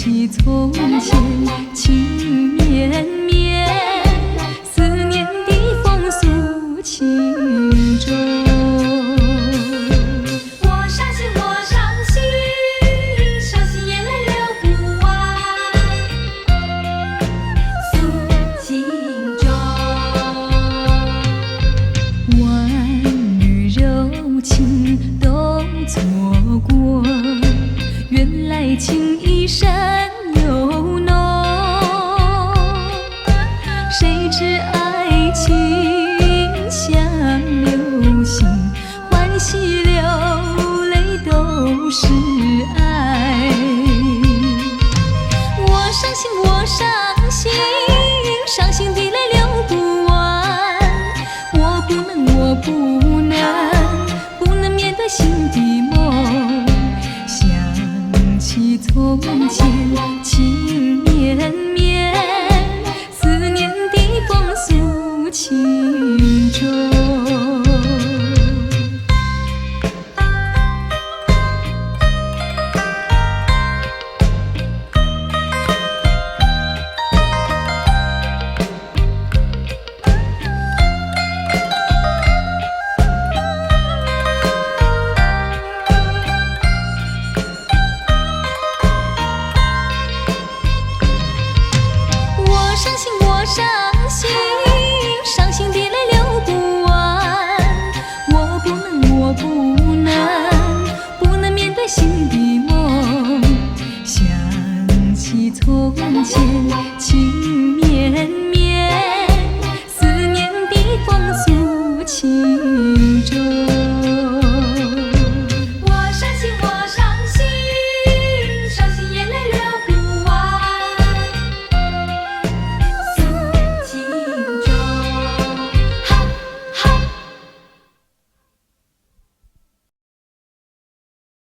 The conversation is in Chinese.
起从前情绵绵，思念的风诉情衷。我伤心，我伤心，伤心眼泪流不完，诉情衷。万缕柔情都错过，原来情意深又浓。谁知爱情像流星，欢喜流泪都是爱。我伤心，我伤心，伤心的泪流不完。我不能，我不能，不能面对心的梦。想起从前情绵绵，思念的风诉情衷。伤心，我伤心，伤心的泪流不完。我不能，我不能，不能面对心的梦。想起从前情